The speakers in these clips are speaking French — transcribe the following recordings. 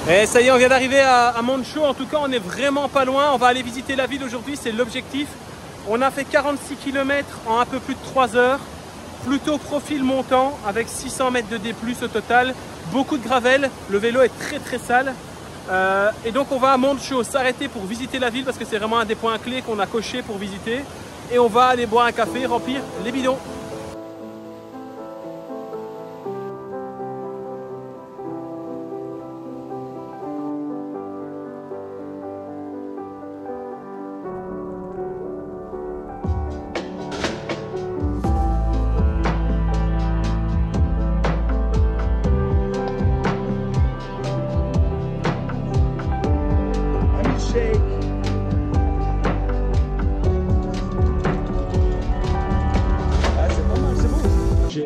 Et ça y est, on vient d'arriver à Moncho. En tout cas, on est vraiment pas loin. On va aller visiter la ville aujourd'hui, c'est l'objectif. On a fait 46 km en un peu plus de 3 heures. Plutôt profil montant avec 600 mètres de D+, au total. Beaucoup de gravel. Le vélo est très sale. Et donc, on va à Moncho s'arrêter pour visiter la ville parce que c'est vraiment un des points clés qu'on a coché pour visiter. Et on va aller boire un café, remplir les bidons.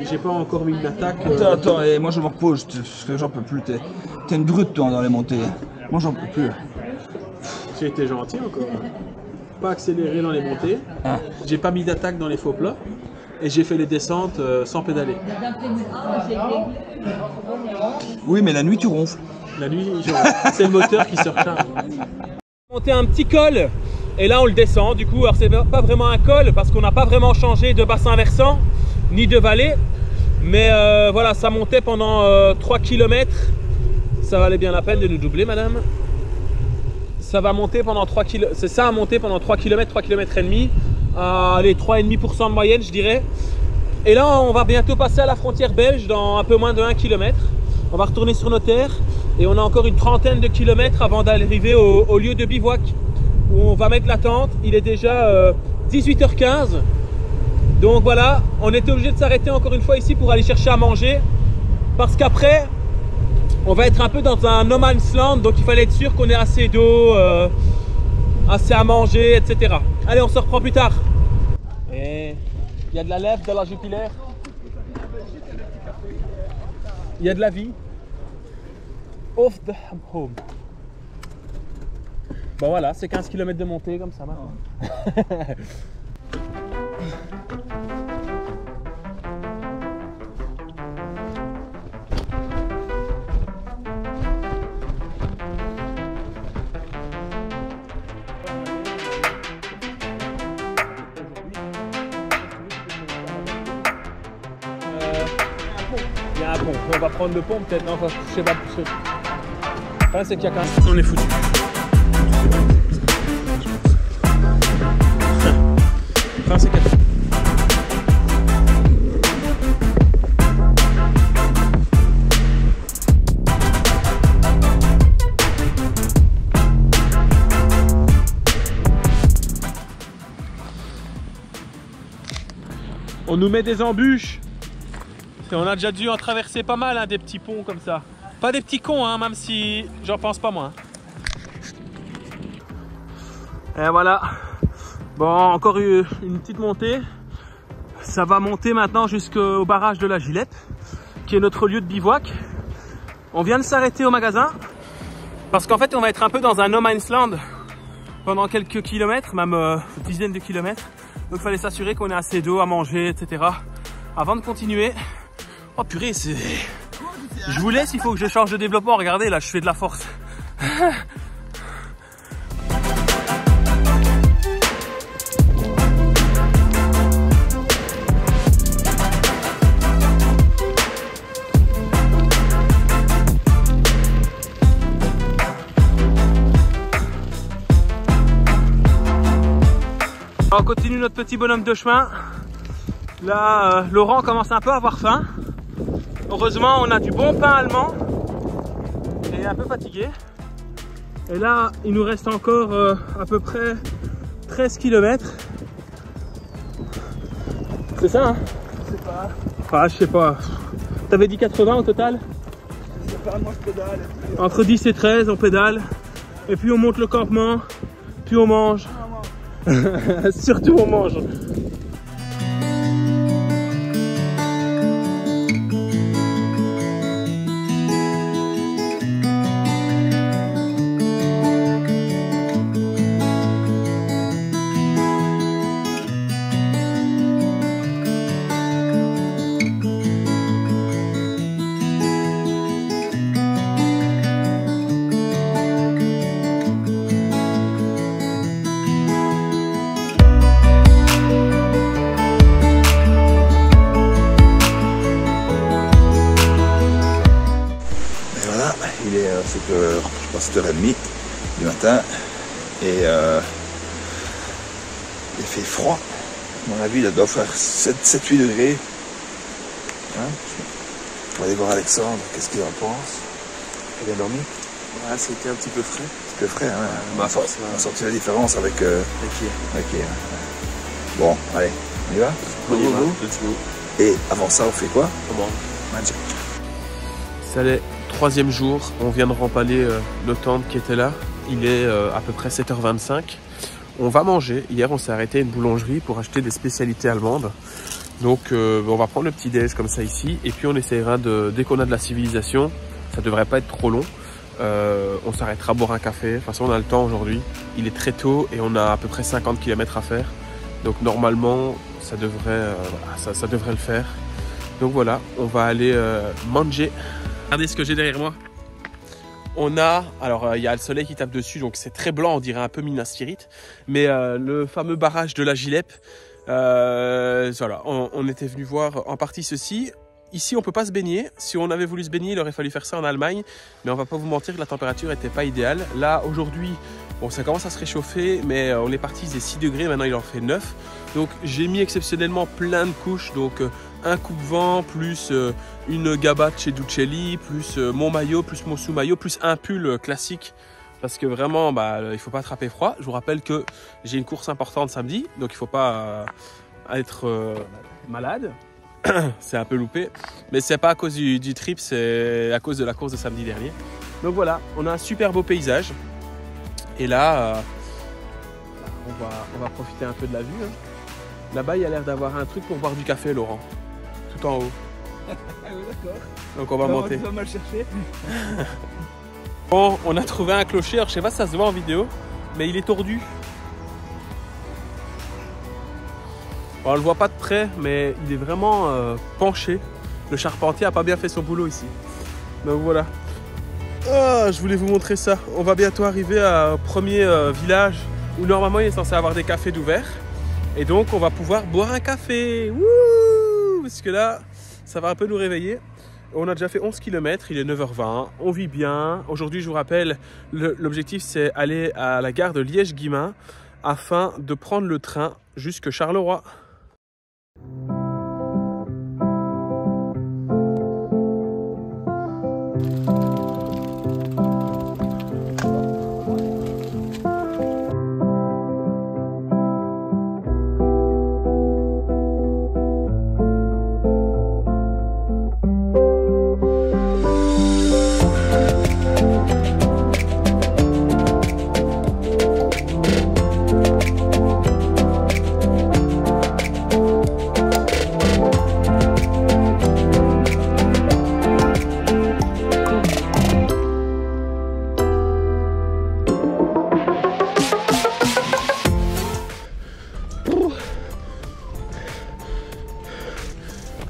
J'ai pas encore mis une attaque. Attends, et moi je me repose parce que j'en peux plus. T'es une brute toi dans les montées. Moi j'en peux plus. J'ai été gentil encore. Pas accéléré dans les montées. Ah. J'ai pas mis d'attaque dans les faux plats. Et j'ai fait les descentes sans pédaler. Oui, mais la nuit tu ronfles. La nuit, c'est le moteur qui se recharge. Monter un petit col et là on le descend. Du coup, alors c'est pas vraiment un col parce qu'on n'a pas vraiment changé de bassin versant ni de vallée. Mais voilà, ça montait pendant 3 km. Ça valait bien la peine de nous doubler, madame. Ça va monter pendant 3 km. C'est ça à monter pendant 3 km, 3 km et demi. Allez, 3,5% de moyenne, je dirais. Et là, on va bientôt passer à la frontière belge dans un peu moins de 1 km. On va retourner sur nos terres et on a encore une trentaine de kilomètres avant d'arriver au lieu de bivouac où on va mettre la tente. Il est déjà 18h15. Donc voilà, on était obligé de s'arrêter encore une fois ici pour aller chercher à manger parce qu'après, on va être un peu dans un no man's land, donc il fallait être sûr qu'on ait assez d'eau, assez à manger, etc. Allez, on se reprend plus tard. Et il y a de la lèvre dans la jupilaire. Il y a de la vie. Off the home. Bon voilà, c'est 15 km de montée comme ça maintenant. Il y a un pont. On va prendre le pont peut-être. Non, enfin, je sais pas. Enfin, c'est qu'il y a quand même. On est foutu. Enfin, c'est qu'il y a... On nous met des embûches. Et on a déjà dû en traverser pas mal, hein, des petits ponts comme ça. Pas des petits cons, hein, même si j'en pense pas moins. Et voilà. Bon, encore une petite montée. Ça va monter maintenant jusqu'au barrage de la Gillette, qui est notre lieu de bivouac. On vient de s'arrêter au magasin, parce qu'en fait on va être un peu dans un no man's land pendant quelques kilomètres, même dizaines de kilomètres. Donc il fallait s'assurer qu'on ait assez d'eau à manger, etc. avant de continuer. Oh purée, c'est... Je vous laisse, il faut que je change de développement. Regardez, là, je fais de la force. On continue notre petit bonhomme de chemin. Là, Laurent commence un peu à avoir faim. Heureusement, on a du bon pain allemand. Et il est un peu fatigué. Et là, il nous reste encore à peu près 13 km. C'est ça, hein? Je sais pas. Ah, je sais pas. T'avais dit 80 au total? Je sais pas, moi je pédale. Entre 10 et 13, on pédale. Et puis on monte le campement. Puis on mange. Surtout on mange. Voilà, il est 7h, je pense 7h30 du matin. Et il fait froid. À mon avis, il doit faire 7-8 degrés. Hein, on va aller voir Alexandre, qu'est-ce qu'il en pense. Il a bien dormi? Ouais, c'était un petit peu frais. Un petit peu frais, hein. Bah, On a senti la différence avec hier. hier. Bon, allez, on y va? On y va, let's go. Et avant ça, on fait quoi? Comment? Magic. C'est le 3e jour, on vient de remballer nos tentes qui étaient là. Il est à peu près 7h25. On va manger. Hier, on s'est arrêté à une boulangerie pour acheter des spécialités allemandes. Donc, on va prendre le petit déj comme ça ici. Et puis, on essaiera dès qu'on a de la civilisation, ça devrait pas être trop long. On s'arrêtera boire un café. De toute façon, on a le temps aujourd'hui. Il est très tôt et on a à peu près 50 km à faire. Donc, normalement, ça devrait le faire. Donc voilà, on va aller manger. Regardez ce que j'ai derrière moi. On a, alors il y a le soleil qui tape dessus, donc c'est très blanc, on dirait un peu Minas Tirith. Mais le fameux barrage de la Gilep, voilà, on était venu voir en partie ceci. Ici, on ne peut pas se baigner. Si on avait voulu se baigner, il aurait fallu faire ça en Allemagne. Mais on ne va pas vous mentir que la température n'était pas idéale. Là, aujourd'hui, bon, ça commence à se réchauffer, mais on est parti, il faisait 6 degrés, maintenant il en fait 9. Donc j'ai mis exceptionnellement plein de couches, donc un coupe-vent, plus une gabatte chez Ducelli, plus mon maillot, plus mon sous-maillot, plus un pull classique. Parce que vraiment, il ne faut pas attraper froid. Je vous rappelle que j'ai une course importante samedi, donc il ne faut pas être malade. C'est un peu loupé, mais c'est pas à cause du trip, c'est à cause de la course de samedi dernier. Donc voilà, on a un super beau paysage. Et là, on va profiter un peu de la vue. Hein. Là-bas, il y a l'air d'avoir un truc pour boire du café, Laurent. Tout en haut. Ah oui, d'accord. Donc on va monter. On va mal chercher. Bon, on a trouvé un clocher. Alors, je sais pas si ça se voit en vidéo, mais il est tordu. Bon, on le voit pas de près, mais il est vraiment penché. Le charpentier a pas bien fait son boulot ici. Donc voilà. Oh, je voulais vous montrer ça. On va bientôt arriver au premier village où normalement il est censé avoir des cafés d'ouvert. Et donc on va pouvoir boire un café. Wouh! Parce que là, ça va un peu nous réveiller. On a déjà fait 11 km, il est 9h20, on vit bien. Aujourd'hui, je vous rappelle, l'objectif c'est aller à la gare de Liège-Guillemins afin de prendre le train jusque Charleroi.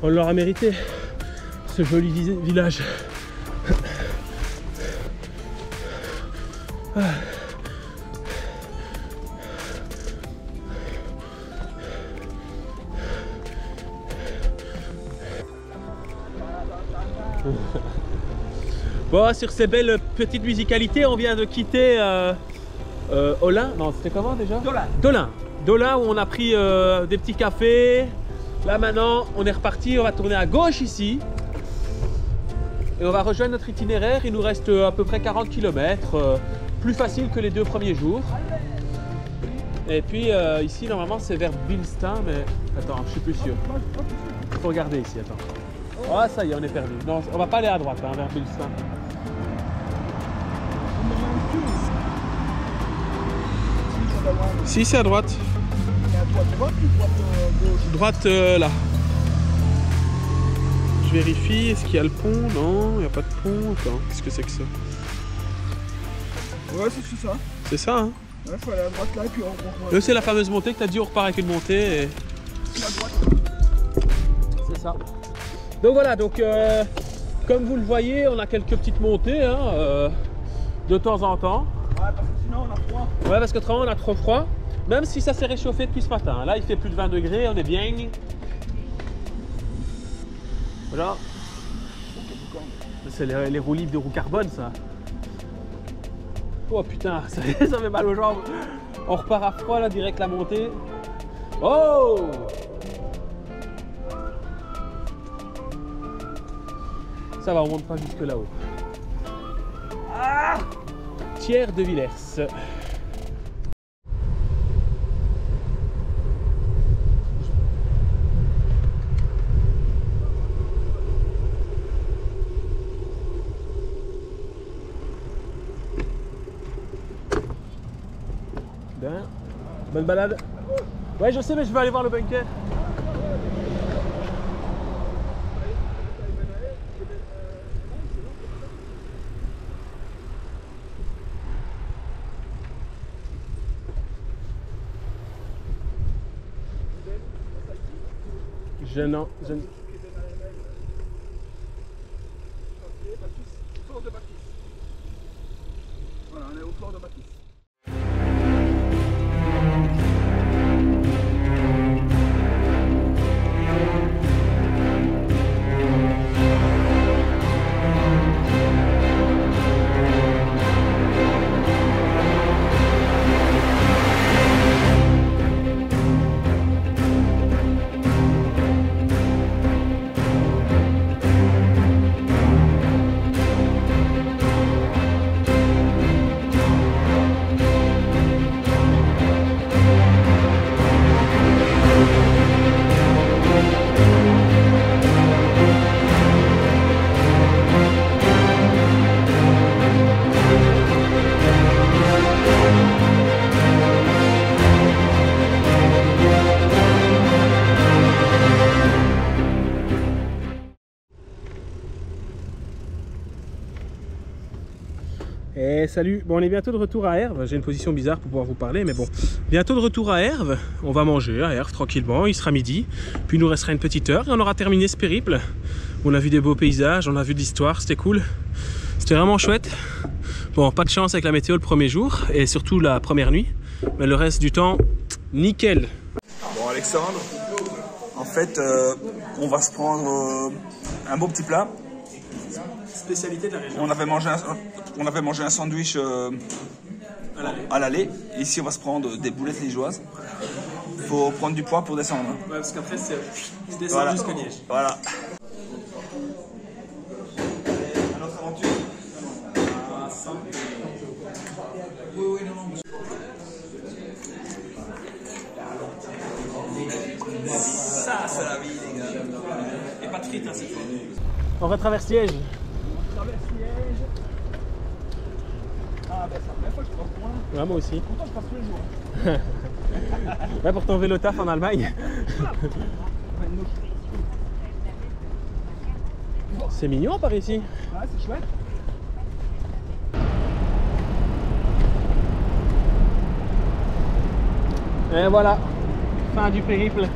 On l'aura mérité, ce joli village. Ah. Bon, sur ces belles petites musicalités, on vient de quitter Olin. Non, c'était comment déjà? Dolin. Dolin, où on a pris des petits cafés. Là maintenant, on est reparti, on va tourner à gauche ici. Et on va rejoindre notre itinéraire. Il nous reste à peu près 40 km. Plus facile que les 2 premiers jours. Et puis ici, normalement, c'est vers Bilstein. Mais attends, je suis plus sûr. Il faut regarder ici, attends. Oh, ça y est, on est perdu. Non, on va pas aller à droite, hein, vers Bilstein. Si, c'est à droite. Droite ou droite gauche? Droite là. Je vérifie, est-ce qu'il y a le pont? Non, il n'y a pas de pont. Attends, qu'est-ce que c'est que ça? Ouais, c'est ça. C'est ça, hein? Ouais, faut aller à droite là et puis on c'est la fameuse montée que tu as dit, on repart avec une montée. Et... C'est ça. Donc voilà, donc comme vous le voyez, on a quelques petites montées hein, de temps en temps. Ouais, parce que sinon on a froid. Ouais, parce que autrement on a trop froid. Même si ça s'est réchauffé depuis ce matin. Là, il fait plus de 20 degrés, on est bien. Voilà. C'est les roues libres de roues carbone, ça. Oh putain, ça fait mal aux jambes. On repart à froid là, direct la montée. Oh! Ça va, on monte pas jusque là-haut. Ah! Thiers de Villers. Bien. Bonne balade. Ouais, je sais, mais je vais aller voir le bunker. Je non. Voilà, on est au fort de Baptiste. Et salut, bon on est bientôt de retour à Herve, j'ai une position bizarre pour pouvoir vous parler mais bon, bientôt de retour à Herve, on va manger à Herve tranquillement, il sera midi, puis il nous restera une petite heure et on aura terminé ce périple. On a vu des beaux paysages, on a vu de l'histoire, c'était cool, c'était vraiment chouette. Bon, pas de chance avec la météo le premier jour et surtout la première nuit, mais le reste du temps, nickel. Bon Alexandre, en fait on va se prendre un beau petit plat. Spécialité de la région. On avait mangé un sandwich à l'aller. Ici, on va se prendre des boulettes liégeoises. Il faut prendre du poids pour descendre. Ouais, parce qu'après, c'est descend voilà. jusqu'à Liège. Voilà. Notre aventure. Ça, c'est la vie, les gars. Et pas de frites, hein, cette fois. On retraverse Liège. Ah ben c'est la première fois que je passe pour moi. Ouais, moi aussi. Pourtant je passe tous les jours. Ouais, pour ton vélo taf en Allemagne. C'est mignon par ici. Ouais, c'est chouette. Et voilà, fin du périple.